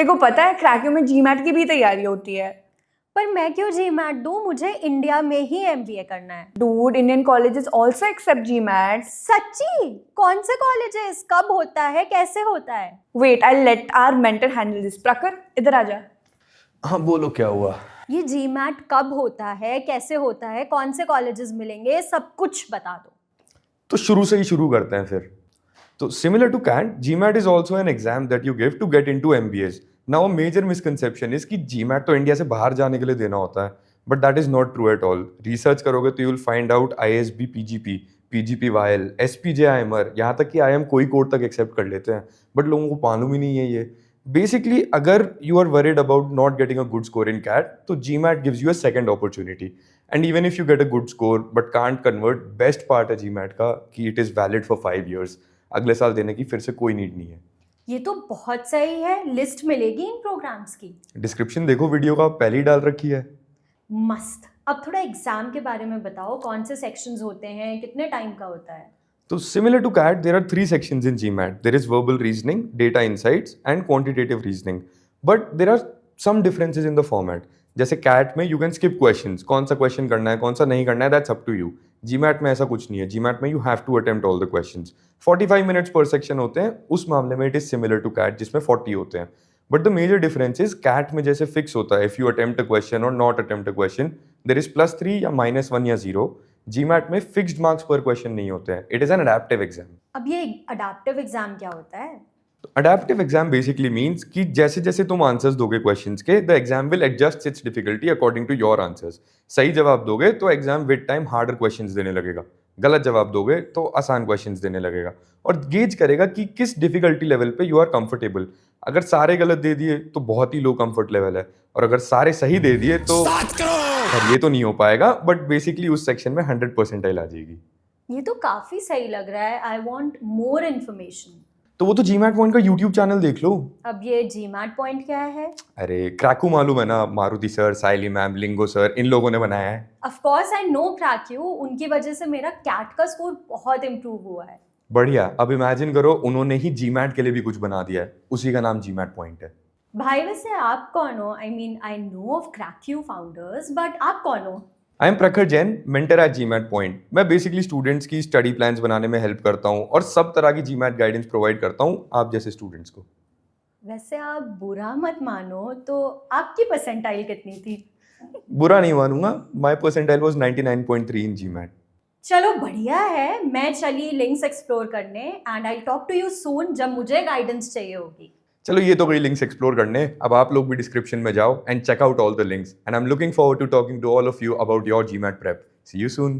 तेरे को पता है क्रैक्यू में जीमैट की भी तैयारी होती है। पर मैं क्यों जीमैट दूं, मुझे इंडिया में ही एमबीए करना है। Dude, Indian colleges also accept GMAT. सच्ची? कौन से कॉलेजेस, कब होता है, कैसे होता है? Wait, I let our mentor handle this. Prakhar इधर आ जा। हाँ बोलो, क्या हुआ? ये जीमैट कब होता है, कैसे होता है, कौन से कॉलेजेस मिलेंगे, सब कुछ बता दो। तो शुरू से ही शुरू करते हैं फिर। तो similar to CAT, GMAT is also an exam that you give to get into MBAs. Now a major misconception is कि GMAT तो इंडिया से बाहर जाने के लिए देना होता है, but that is not true at all. Research करोगे तो you will find out ISB PGP, PGPYL, SPJ IMR, यहाँ तक कि IIM कोई कोड तक एक्सेप्ट कर लेते हैं, बट लोगों को मालूम ही नहीं है ये। बेसिकली अगर you are worried about not getting a good score in CAT, तो GMAT gives you a second opportunity. And even if you get a good score but can't convert, best part है GMAT का कि it is valid for 5 years. अगले साल देने की फिर से कोई नीड नहीं है। ये तो बहुत सही है। लिस्ट मिलेगी इन प्रोग्राम्स की? डिस्क्रिप्शन देखो वीडियो का, पहले ही डाल रखी है। मस्त। अब थोड़ा एग्जाम के बारे में बताओ, कौन से सेक्शंस होते हैं, कितने टाइम का होता है? तो similar to CAT there are 3 sections in GMAT. There is verbal reasoning, data insights and quantitative reasoning. But there are some differences in the format. जैसे कैट में यू कैन स्किप क्वेश्चंस, कौन सा question करना है कौन सा नहीं करना है, that's up to you. GMAT में ऐसा कुछ नहीं है। GMAT में you have to attempt all the questions. 45 minutes per section होते हैं। उस मामले में it is similar to CAT जिसमें 40 होते हैं। But the major difference is CAT में जैसे फिक्स होता है, if you attempt a question और not attempt a question there is +3 या -1 या 0। GMAT में फिक्स्ड मार्क्स पर क्वेश्चन नहीं होते हैं। It is an adaptive exam. अब ये अडैप्टिव एग्जाम क्या होता है? अडैप्टिव एग्जाम बेसिकली मीन्स कि जैसे जैसे तुम आंसर्स दोगे क्वेश्चंस के, the exam will adjust its difficulty according to your answers. सही जवाब दोगे तो exam with time harder questions देने लगेगा, गलत जवाब दोगे तो आसान क्वेश्चंस देने लगेगा, और गेज करेगा कि किस डिफिकल्टी लेवल पे यू आर कंफर्टेबल। अगर सारे गलत दे दिए तो बहुत ही लो कंफर्ट लेवल है, और अगर सारे सही दे दिए तो ये तो नहीं हो पाएगा, बट बेसिकली उस सेक्शन में 100 परसेंटाइल आ जाएगी। ये तो काफी सही लग रहा है। I want more information. तो वो तो GMAT पॉइंट का यूट्यूब चैनल देख लो। अब ये जीमैट पॉइंट क्या है? अरे क्रैकू मालूम है ना, मारुति सर, साइली मैम, लिंगो सर, इन लोगों ने बनाया है। ऑफ कोर्स आई नो क्रैक्यू, उनकी वजह से मेरा कैट का स्कोर बहुत इम्प्रूव हुआ है। बढ़िया। अब इमेजिन करो उन्होंने ही GMAT के लिए भी कुछ बना दिया है, उसी का नाम GMAT पॉइंट है। भाई वैसे आप कौन हो? I mean I know of Cracku founders, but आप कौन हो? I am Prakhar Jain, mentor at GMAT point. मैं बेसिकली स्टूडेंट्स की स्टडी प्लान्स बनाने में हेल्प करता हूँ और सब तरह की GMAT गाइडेंस प्रोवाइड करता हूँ आप जैसे स्टूडेंट्स को। वैसे आप बुरा मत मानो, तो आपकी परसेंटाइल कितनी थी? बुरा नहीं मानूंगा, my percentile was 99.3 in GMAT। चलो बढ़िया है। मैं चली लिंक्स एक्सप्लोर करने, and I talk to you soon जब मुझे गाइडेंस चाहिए होगी। चलो ये तो गई लिंक्स एक्सप्लोर करने, अब आप लोग भी डिस्क्रिप्शन में जाओ and check out all the links, and I am looking forward to talking to all of you about your GMAT prep. See you soon.